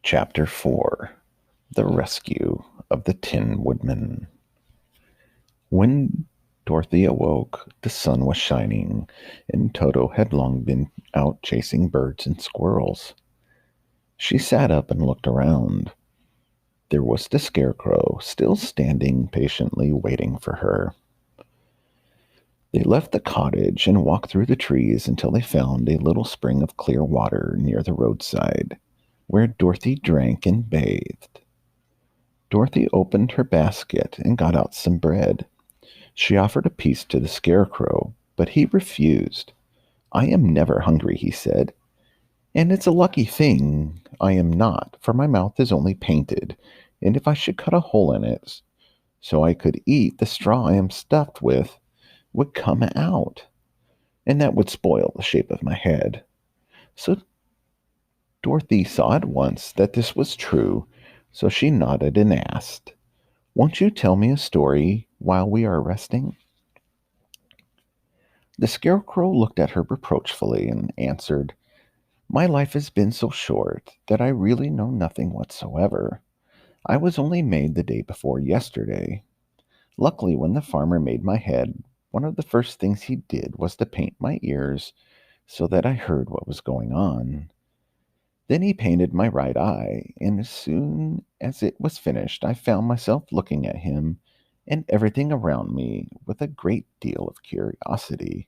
Chapter 4 The Rescue of the Tin Woodman. When Dorothy awoke, the sun was shining, and Toto had long been out chasing birds and squirrels. She sat up and looked around. There was the Scarecrow, still standing patiently waiting for her. They left the cottage and walked through the trees until they found a little spring of clear water near the roadside, where Dorothy drank and bathed. Dorothy opened her basket and got out some bread. She offered a piece to the Scarecrow, but he refused. "I am never hungry," he said, "and it's a lucky thing I am not, for my mouth is only painted, and if I should cut a hole in it so I could eat, the straw I am stuffed with would come out, and that would spoil the shape of my head." So Dorothy saw at once that this was true, so she nodded and asked, "Won't you tell me a story while we are resting?" The Scarecrow looked at her reproachfully and answered, "My life has been so short that I really know nothing whatsoever. I was only made the day before yesterday. Luckily, when the farmer made my head, one of the first things he did was to paint my ears so that I heard what was going on. Then he painted my right eye, and as soon as it was finished, I found myself looking at him and everything around me with a great deal of curiosity,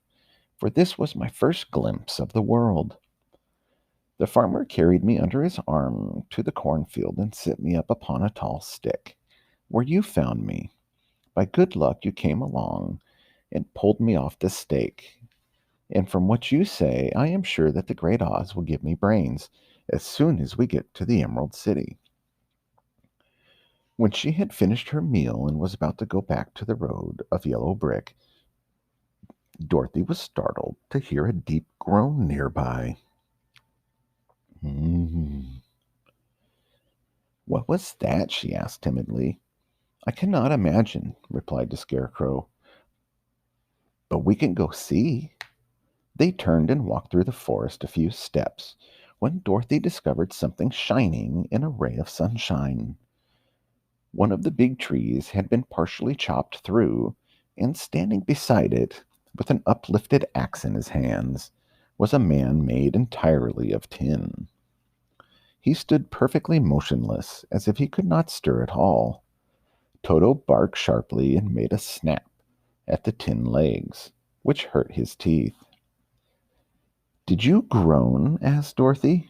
for this was my first glimpse of the world. The farmer carried me under his arm to the cornfield and set me up upon a tall stick, where you found me. By good luck, you came along and pulled me off the stake, and from what you say, I am sure that the great Oz will give me brains as soon as we get to the Emerald City." When she had finished her meal and was about to go back to the road of yellow brick, Dorothy was startled to hear a deep groan nearby. "Hmm, what was that?" she asked timidly. "I cannot imagine," replied the Scarecrow, "but we can go see." They turned and walked through the forest a few steps when Dorothy discovered something shining in a ray of sunshine. One of the big trees had been partially chopped through, and standing beside it, with an uplifted axe in his hands, was a man made entirely of tin. He stood perfectly motionless, as if he could not stir at all. Toto barked sharply and made a snap at the tin legs, which hurt his teeth. "Did you groan?" asked Dorothy.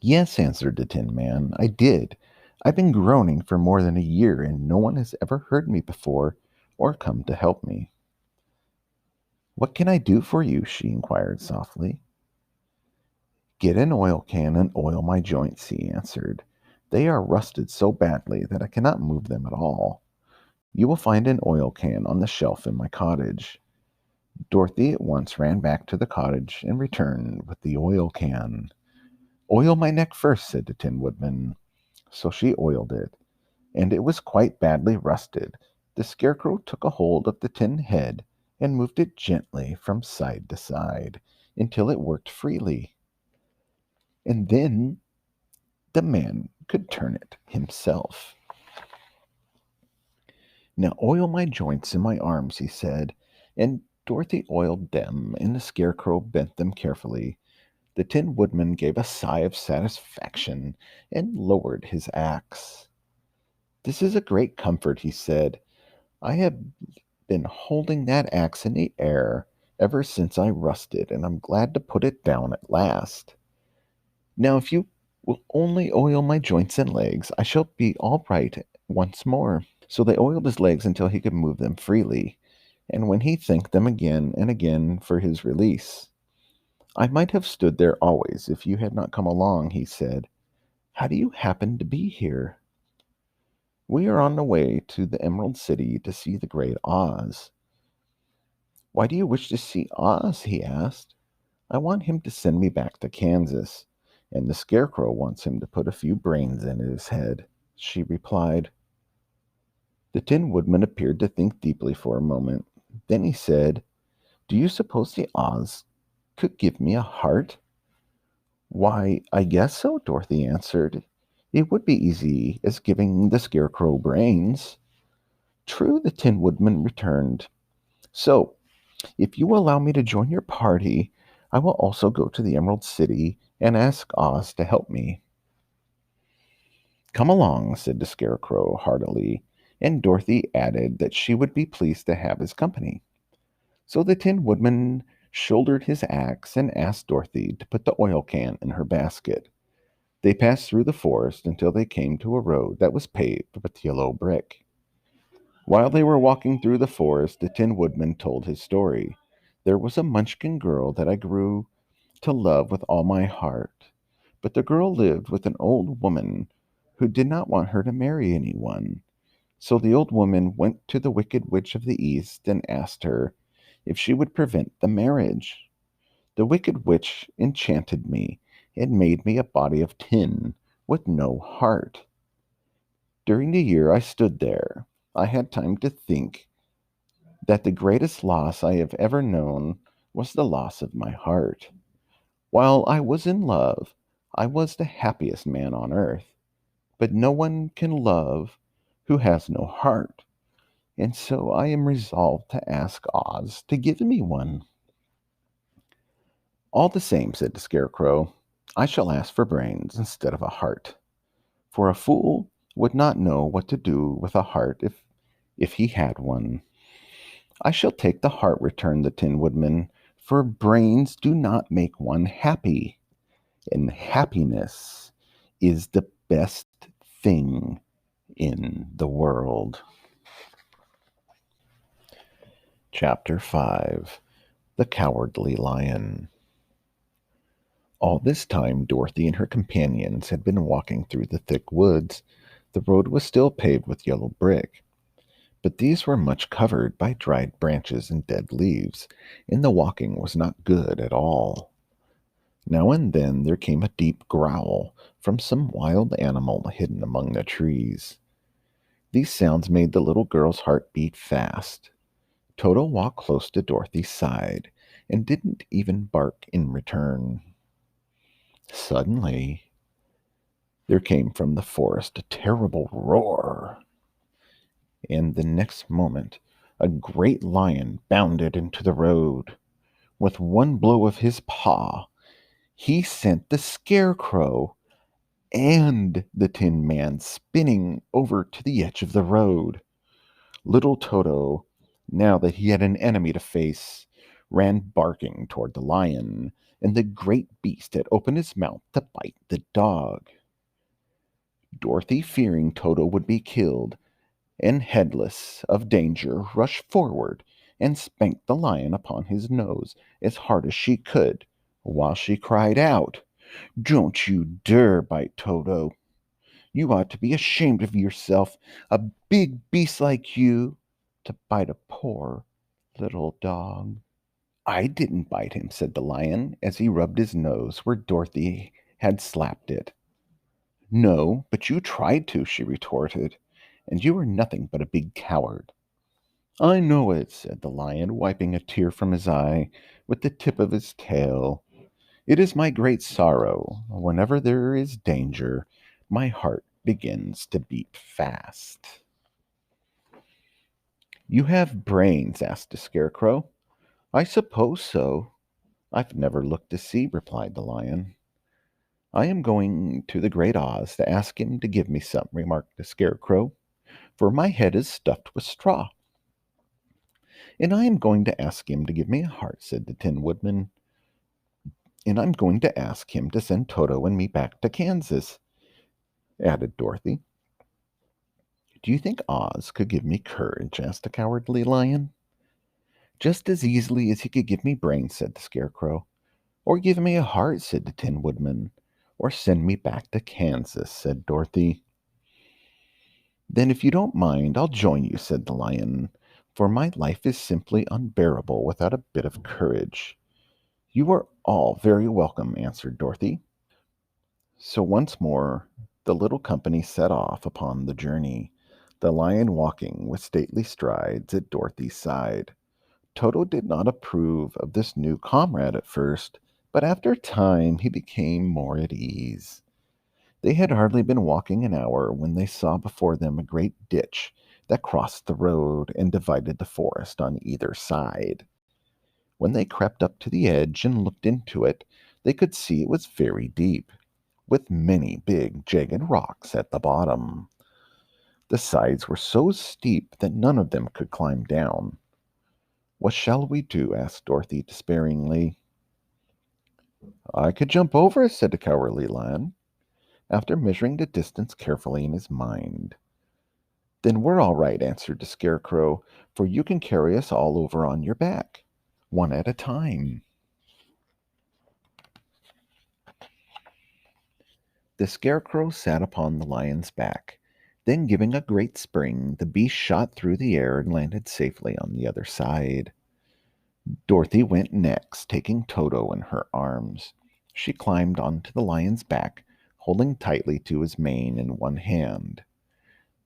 "Yes," answered the Tin Man, "I did. I've been groaning for more than a year, and no one has ever heard me before or come to help me." "What can I do for you?" she inquired softly. "Get an oil can and oil my joints," he answered. "They are rusted so badly that I cannot move them at all. You will find an oil can on the shelf in my cottage." Dorothy at once ran back to the cottage and returned with the oil can. "Oil my neck first," said the Tin Woodman. So she oiled it, and it was quite badly rusted. The Scarecrow took a hold of the tin head and moved it gently from side to side until it worked freely, and then the man could turn it himself. "Now oil my joints and my arms," he said, and Dorothy oiled them, and the Scarecrow bent them carefully. The Tin Woodman gave a sigh of satisfaction and lowered his axe. "This is a great comfort," he said. "I have been holding that axe in the air ever since I rusted, and I'm glad to put it down at last. Now, if you will only oil my joints and legs, I shall be all right once more." So they oiled his legs until he could move them freely, and when he thanked them again and again for his release. "I might have stood there always if you had not come along," he said. "How do you happen to be here?" "We are on the way to the Emerald City to see the great Oz." "Why do you wish to see Oz?" he asked. "I want him to send me back to Kansas, and the Scarecrow wants him to put a few brains in his head," she replied. The Tin Woodman appeared to think deeply for a moment. Then he said, "Do you suppose the Oz could give me a heart?" Why, I guess so, Dorothy answered. It would be easy as giving the Scarecrow brains. True, the Tin Woodman returned. So, if you will allow me to join your party, I will also go to the Emerald City and ask Oz to help me. Come along, said the Scarecrow heartily, and Dorothy added that she would be pleased to have his company. So the Tin Woodman shouldered his axe and asked Dorothy to put the oil can in her basket. They passed through the forest until they came to a road that was paved with yellow brick. While they were walking through the forest, the Tin Woodman told his story. There was a Munchkin girl that I grew to love with all my heart, but the girl lived with an old woman who did not want her to marry anyone. So the old woman went to the Wicked Witch of the East and asked her if she would prevent the marriage. The Wicked Witch enchanted me and made me a body of tin with no heart. During the year I stood there, I had time to think that the greatest loss I have ever known was the loss of my heart. While I was in love, I was the happiest man on earth. But no one can love who has no heart, and so I am resolved to ask Oz to give me one. All the same, said the Scarecrow, I shall ask for brains instead of a heart, for a fool would not know what to do with a heart if he had one. I shall take the heart, returned the Tin Woodman, for brains do not make one happy, and happiness is the best thing in the world. Chapter 5 The Cowardly Lion. All this time, Dorothy and her companions had been walking through the thick woods. The road was still paved with yellow brick, but these were much covered by dried branches and dead leaves, and the walking was not good at all. Now and then there came a deep growl from some wild animal hidden among the trees. These sounds made the little girl's heart beat fast. Toto walked close to Dorothy's side and didn't even bark in return. Suddenly, there came from the forest a terrible roar, and the next moment a great lion bounded into the road. With one blow of his paw, he sent the Scarecrow and the Tin Man spinning over to the edge of the road. Little Toto, now that he had an enemy to face, ran barking toward the lion, and the great beast had opened his mouth to bite the dog. Dorothy, fearing Toto would be killed, and heedless of danger, rushed forward and spanked the lion upon his nose as hard as she could, while she cried out, "Don't you dare bite Toto! You ought to be ashamed of yourself, a big beast like you, to bite a poor little dog." "I didn't bite him," said the lion, as he rubbed his nose where Dorothy had slapped it. "No, but you tried to," she retorted, "and you are nothing but a big coward." "I know it," said the lion, wiping a tear from his eye with the tip of his tail. "It is my great sorrow. Whenever there is danger, my heart begins to beat fast." "You have brains?" asked the Scarecrow. "I suppose so. I've never looked to see," replied the lion. "I am going to the Great Oz to ask him to give me some," remarked the Scarecrow, "for my head is stuffed with straw." "And I am going to ask him to give me a heart," said the Tin Woodman. "And I'm going to ask him to send Toto and me back to Kansas," added Dorothy. "Do you think Oz could give me courage?" asked the Cowardly Lion. "Just as easily as he could give me brains," said the Scarecrow. "Or give me a heart," said the Tin Woodman. "Or send me back to Kansas," said Dorothy. "Then if you don't mind, I'll join you," said the Lion, "for my life is simply unbearable without a bit of courage." "You are all very welcome," answered Dorothy. So once more the little company set off upon the journey, the lion walking with stately strides at Dorothy's side. Toto did not approve of this new comrade at first, But after a time he became more at ease. They had hardly been walking an hour when they saw before them a great ditch that crossed the road and divided the forest on either side. When they crept up to the edge and looked into it, they could see it was very deep, with many big, jagged rocks at the bottom. The sides were so steep that none of them could climb down. "What shall we do?" asked Dorothy despairingly. "I could jump over," said the Cowardly Lion, after measuring the distance carefully in his mind. "Then we're all right," answered the Scarecrow, "for you can carry us all over on your back, one at a time." The Scarecrow sat upon the lion's back. Then, giving a great spring, the beast shot through the air and landed safely on the other side. Dorothy went next, taking Toto in her arms. She climbed onto the lion's back, holding tightly to his mane in one hand.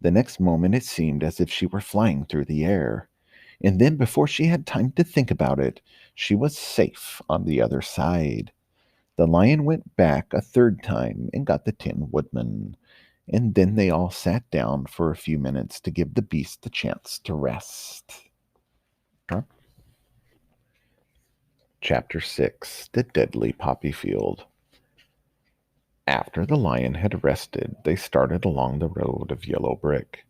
The next moment it seemed as if she were flying through the air, and then before she had time to think about it, she was safe on the other side. The lion went back a third time and got the Tin Woodman, and then they all sat down for a few minutes to give the beast the chance to rest. Chapter 6: The Deadly Poppy Field. After the lion had rested, they started along the road of yellow brick.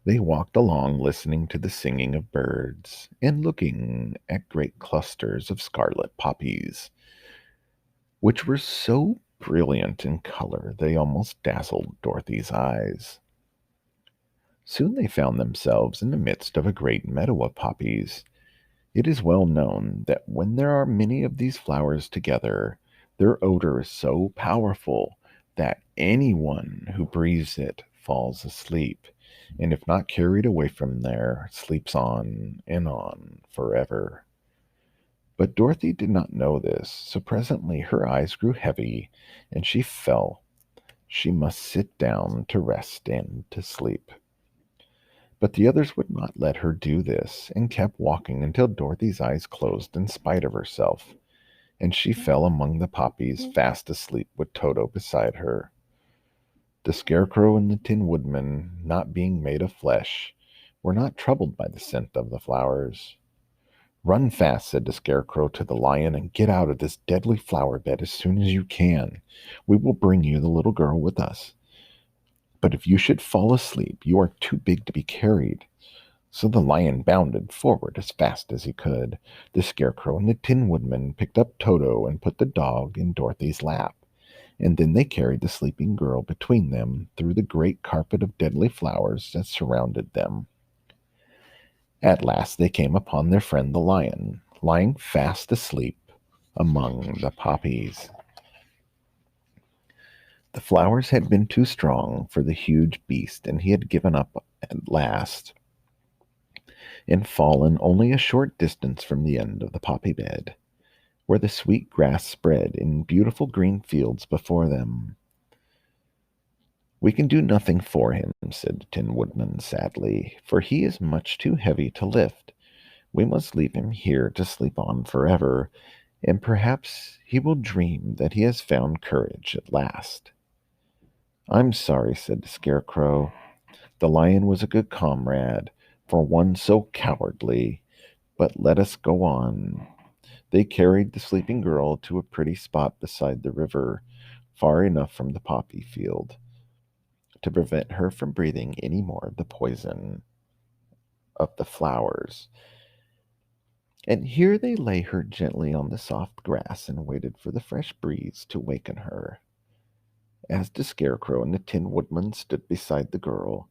They walked along listening to the singing of birds and looking at great clusters of scarlet poppies, which were so brilliant in color they almost dazzled Dorothy's eyes. Soon they found themselves in the midst of a great meadow of poppies. It is well known that when there are many of these flowers together, their odor is so powerful that anyone who breathes it falls asleep, and if not carried away from there, sleeps on and on forever. But Dorothy did not know this, so presently her eyes grew heavy, and she fell. She must sit down to rest and to sleep. But the others would not let her do this, and kept walking until Dorothy's eyes closed in spite of herself, and she fell among the poppies, fast asleep with Toto beside her. The Scarecrow and the Tin Woodman, not being made of flesh, were not troubled by the scent of the flowers. "Run fast," said the Scarecrow to the lion, "and get out of this deadly flower bed as soon as you can. We will bring you the little girl with us. But if you should fall asleep, you are too big to be carried." So the lion bounded forward as fast as he could. The Scarecrow and the Tin Woodman picked up Toto and put the dog in Dorothy's lap, and then they carried the sleeping girl between them through the great carpet of deadly flowers that surrounded them. At last they came upon their friend the lion, lying fast asleep among the poppies. The flowers had been too strong for the huge beast, and he had given up at last and fallen only a short distance from the end of the poppy bed, where the sweet grass spread in beautiful green fields before them. "We can do nothing for him," said the Tin Woodman sadly, "for he is much too heavy to lift. We must leave him here to sleep on forever, and perhaps he will dream that he has found courage at last." "I'm sorry," said the Scarecrow. "The lion was a good comrade for one so cowardly, but let us go on." They carried the sleeping girl to a pretty spot beside the river, far enough from the poppy field to prevent her from breathing any more of the poison of the flowers. And here they lay her gently on the soft grass and waited for the fresh breeze to waken her. As the Scarecrow and the Tin Woodman stood beside the girl,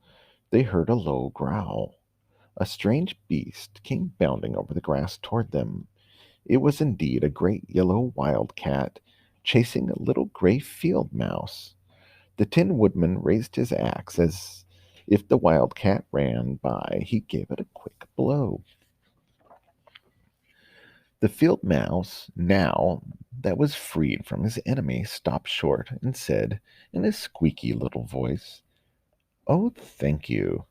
they heard a low growl. A strange beast came bounding over the grass toward them. It was indeed a great yellow wildcat chasing a little gray field mouse. The Tin Woodman raised his axe as if the wildcat ran by. He gave it a quick blow. The field mouse, now that was freed from his enemy, stopped short and said in a squeaky little voice, "Oh, thank you.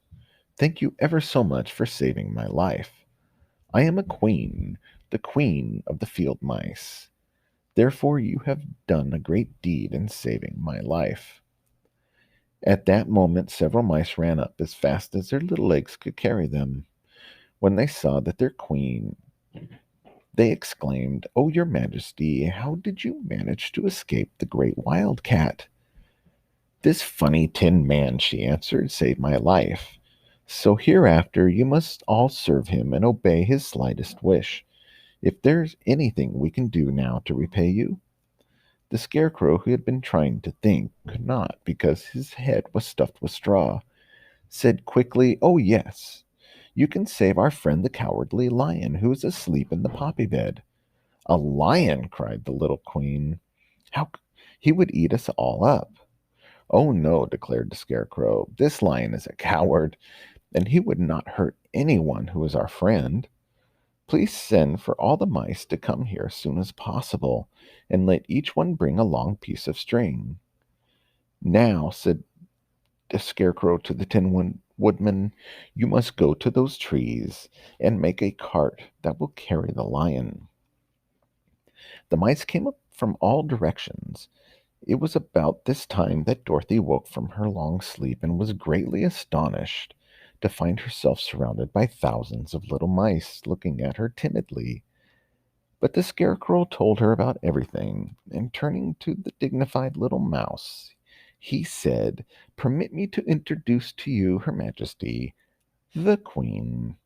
Thank you ever so much for saving my life. I am a queen, the queen of the field mice. Therefore, you have done a great deed in saving my life." At that moment, several mice ran up as fast as their little legs could carry them. When they saw that their queen, they exclaimed, "Oh, your majesty, how did you manage to escape the great wildcat?" "This funny tin man," she answered, "saved my life. So hereafter you must all serve him and obey his slightest wish. If there's anything we can do now to repay you." The scarecrow, who had been trying to think, could not, because his head was stuffed with straw, said quickly, "Oh, yes. You can save our friend the cowardly lion who is asleep in the poppy bed." "A lion!" cried the little queen. "How he would eat us all up." "Oh, no," declared the scarecrow. "This lion is a coward, and he would not hurt anyone who is our friend. Please send for all the mice to come here as soon as possible, and let each one bring a long piece of string." "Now," said the scarecrow to the Woodman, "you must go to those trees and make a cart that will carry the lion." The mice came up from all directions. It was about this time that Dorothy woke from her long sleep and was greatly astonished to find herself surrounded by thousands of little mice looking at her timidly. But the scarecrow told her about everything, and turning to the dignified little mouse, he said, "Permit me to introduce to you Her Majesty, the Queen."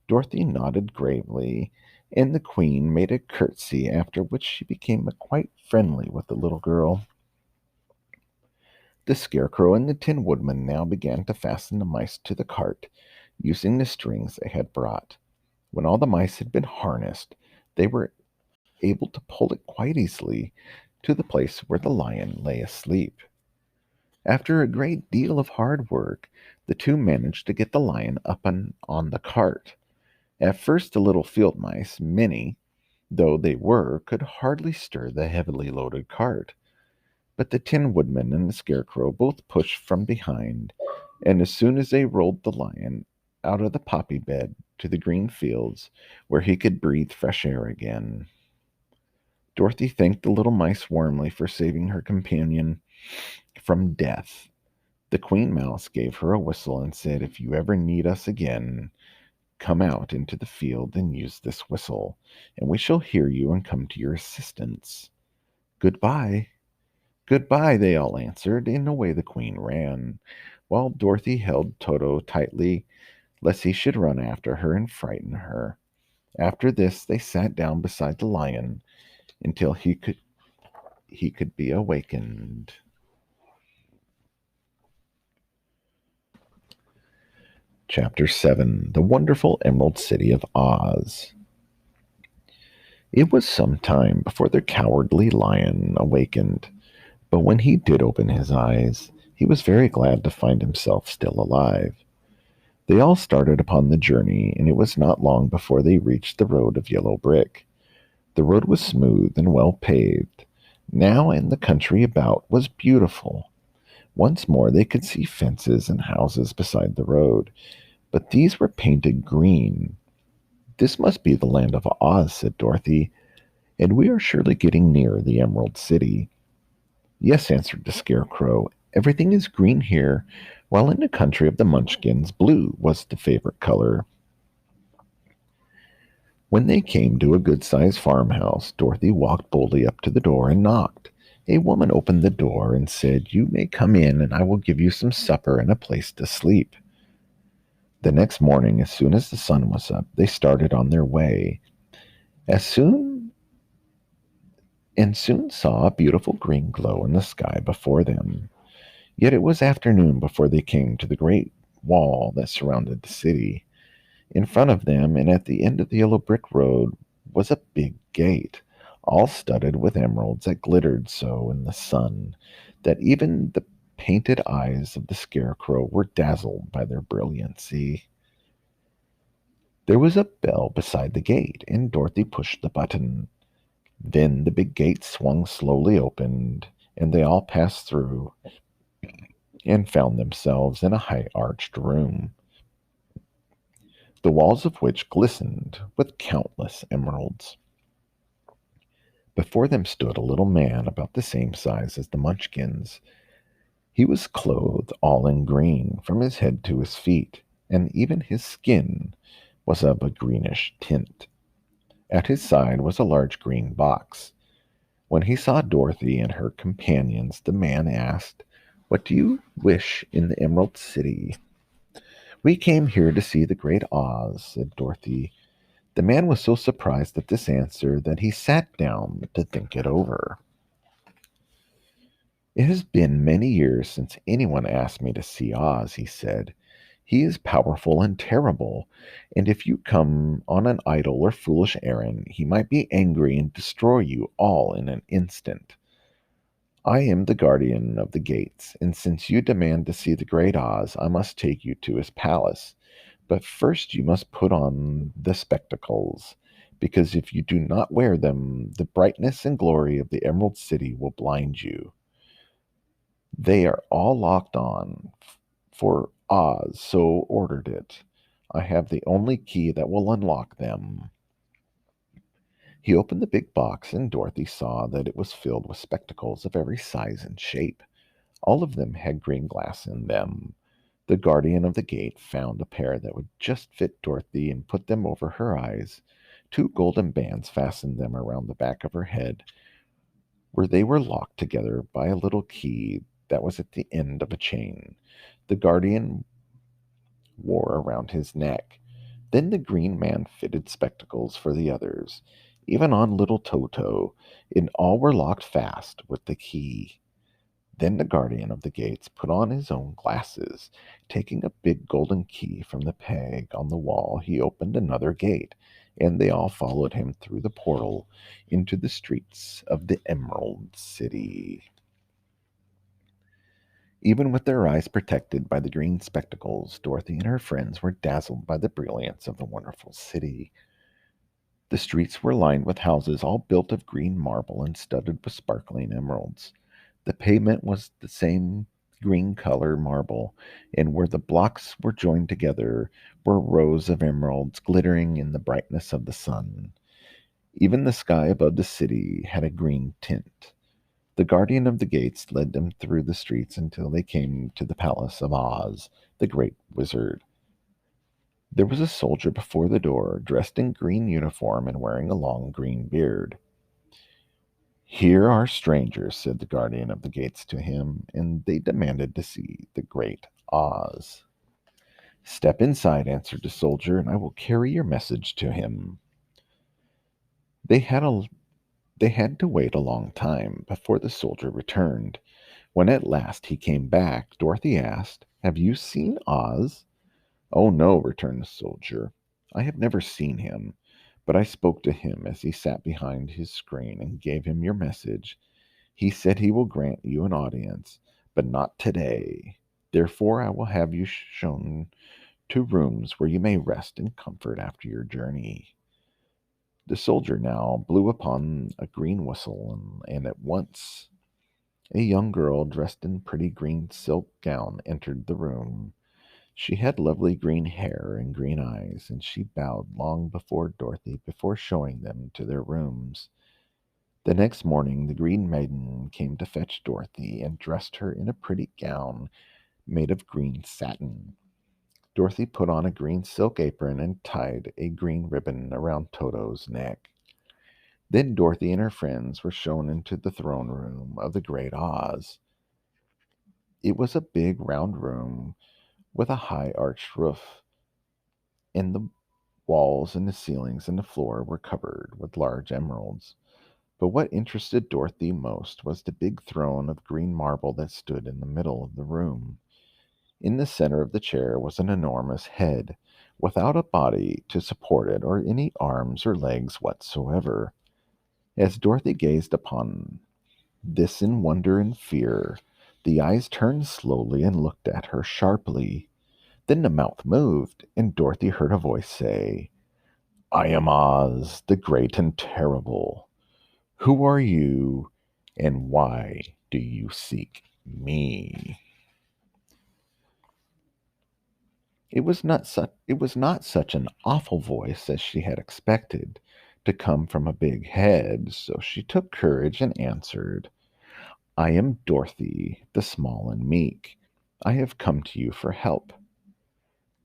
Dorothy nodded gravely, and the Queen made a curtsy, after which she became quite friendly with the little girl. The Scarecrow and the Tin Woodman now began to fasten the mice to the cart, using the strings they had brought. When all the mice had been harnessed, they were able to pull it quite easily to the place where the lion lay asleep. After a great deal of hard work, the two managed to get the lion up on the cart. At first, the little field mice, many though they were, could hardly stir the heavily loaded cart. But the Tin Woodman and the Scarecrow both pushed from behind, and as soon as they rolled the lion out of the poppy bed to the green fields, where he could breathe fresh air again. Dorothy thanked the little mice warmly for saving her companion from death. The Queen Mouse gave her a whistle and said, "If you ever need us again, come out into the field and use this whistle, and we shall hear you and come to your assistance." "Goodbye." "Goodbye," they all answered, and away the Queen ran, while Dorothy held Toto tightly, lest he should run after her and frighten her. After this, they sat down beside the lion until he could be awakened. Chapter 7: The Wonderful Emerald City of Oz. It was some time before the cowardly lion awakened, but when he did open his eyes, he was very glad to find himself still alive. They all started upon the journey, and it was not long before they reached the road of yellow brick. The road was smooth and well paved. Now, and the country about was beautiful. Once more they could see fences and houses beside the road, but these were painted green. "This must be the land of Oz," said Dorothy, "and we are surely getting near the Emerald City." "Yes," answered the Scarecrow, "everything is green here, while in the country of the Munchkins, blue was the favorite color." When they came to a good-sized farmhouse, Dorothy walked boldly up to the door and knocked. A woman opened the door and said, "You may come in, and I will give you some supper and a place to sleep." The next morning, as soon as the sun was up, they started on their way. As soon and soon saw a beautiful green glow in the sky before them. Yet it was afternoon before they came to the great wall that surrounded the city. In front of them, and at the end of the yellow brick road, was a big gate, all studded with emeralds that glittered so in the sun that even the painted eyes of the Scarecrow were dazzled by their brilliancy. There was a bell beside the gate, and Dorothy pushed the button. Then the big gate swung slowly open, and they all passed through and found themselves in a high arched room, the walls of which glistened with countless emeralds. Before them stood a little man about the same size as the Munchkins. He was clothed all in green from his head to his feet, and even his skin was of a greenish tint. At his side was a large green box. When he saw Dorothy and her companions, the man asked, "What do you wish in the Emerald City?" "We came here to see the Great Oz," said Dorothy. The man was so surprised at this answer that he sat down to think it over. "It has been many years since anyone asked me to see Oz," he said. "He is powerful and terrible, and if you come on an idle or foolish errand, he might be angry and destroy you all in an instant. I am the guardian of the gates, and since you demand to see the Great Oz, I must take you to his palace. But first you must put on the spectacles, because if you do not wear them, the brightness and glory of the Emerald City will blind you. They are all locked on, for Oz so ordered it. I have the only key that will unlock them." He opened the big box, and Dorothy saw that it was filled with spectacles of every size and shape. All of them had green glass in them. The guardian of the gate found a pair that would just fit Dorothy and put them over her eyes. Two golden bands fastened them around the back of her head, where they were locked together by a little key that was at the end of a chain. The guardian wore around his neck. Then the green man fitted spectacles for the others, even on little Toto, and all were locked fast with the key. Then the guardian of the gates put on his own glasses. Taking a big golden key from the peg on the wall, he opened another gate, and they all followed him through the portal into the streets of the Emerald City. Even with their eyes protected by the green spectacles, Dorothy and her friends were dazzled by the brilliance of the wonderful city. The streets were lined with houses all built of green marble and studded with sparkling emeralds. The pavement was the same green color marble, and where the blocks were joined together were rows of emeralds glittering in the brightness of the sun. Even the sky above the city had a green tint. The guardian of the gates led them through the streets until they came to the palace of Oz, the great wizard. There was a soldier before the door, dressed in green uniform and wearing a long green beard. "Here are strangers," said the guardian of the gates to him, "and they demanded to see the great Oz." "Step inside," answered the soldier, "and I will carry your message to him." They had a they had to wait a long time before the soldier returned. When at last he came back, Dorothy asked, "Have you seen Oz?" "Oh, no," returned the soldier. "I have never seen him, but I spoke to him as he sat behind his screen and gave him your message. He said he will grant you an audience, but not today. Therefore, I will have you shown to rooms where you may rest in comfort after your journey." The soldier now blew upon a green whistle, and at once a young girl dressed in pretty green silk gown entered the room. She had lovely green hair and green eyes, and she bowed long before Dorothy before showing them to their rooms. The next morning the Green Maiden came to fetch Dorothy and dressed her in a pretty gown made of green satin. Dorothy put on a green silk apron and tied a green ribbon around Toto's neck. Then Dorothy and her friends were shown into the throne room of the Great Oz. It was a big round room with a high arched roof, and the walls and the ceilings and the floor were covered with large emeralds. But what interested Dorothy most was the big throne of green marble that stood in the middle of the room. In the center of the chair was an enormous head, without a body to support it or any arms or legs whatsoever. As Dorothy gazed upon this in wonder and fear, the eyes turned slowly and looked at her sharply. Then the mouth moved, and Dorothy heard a voice say, "I am Oz, the great and terrible. Who are you, and why do you seek me?" It was not such an awful voice as she had expected. to come from a big head, so she took courage and answered, I am Dorothy, the small and meek. I have come to you for help.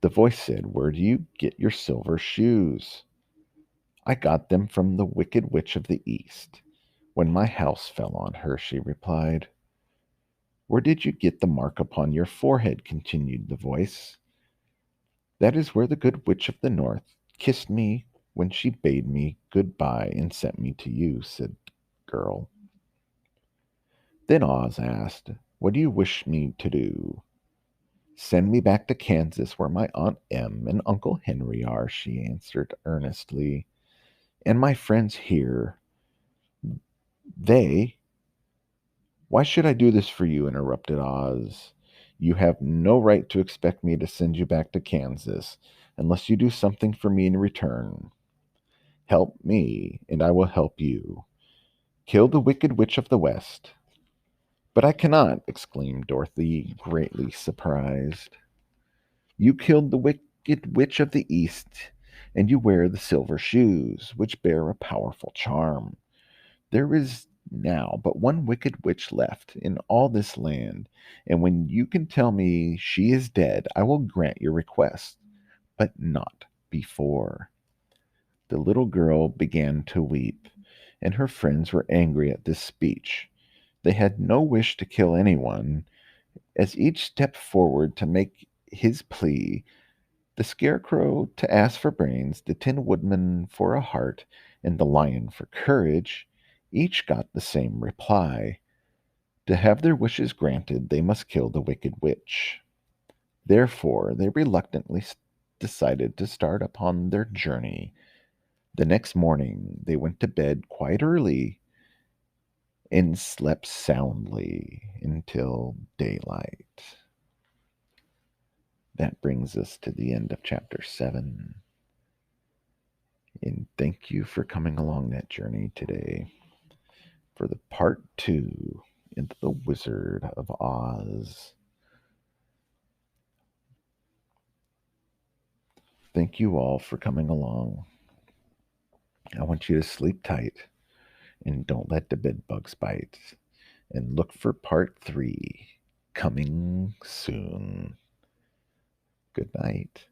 The voice said, Where do you get your silver shoes? I got them from the wicked witch of the East. When my house fell on her, she replied. Where did you get the mark upon your forehead? Continued the voice. That is where the good witch of the North kissed me when she bade me good-bye and sent me to you, said the girl. Then Oz asked, What do you wish me to do? Send me back to Kansas where my Aunt Em and Uncle Henry are, she answered earnestly. And my friends here, they. Why should I do this for you? Interrupted Oz. You have no right to expect me to send you back to Kansas unless you do something for me in return. Help me, and I will help you. Kill the wicked witch of the West. But I cannot, exclaimed Dorothy, greatly surprised. You killed the wicked witch of the East, and you wear the silver shoes, which bear a powerful charm. There is now but one wicked witch left in all this land, and when you can tell me she is dead, I will grant your request, but not before. The little girl began to weep, and her friends were angry at this speech. They had no wish to kill anyone. As each stepped forward to make his plea, the Scarecrow to ask for brains, the Tin Woodman for a heart, and the Lion for courage, each got the same reply. To have their wishes granted, they must kill the wicked witch. Therefore, they reluctantly decided to start upon their journey. The next morning, they went to bed quite early and slept soundly until daylight. That brings us to the end of chapter 7. And thank you for coming along that journey today for the part 2 into the Wizard of Oz. Thank you all for coming along. I want you to sleep tight and don't let the bed bugs bite. And look for part 3 coming soon. Good night.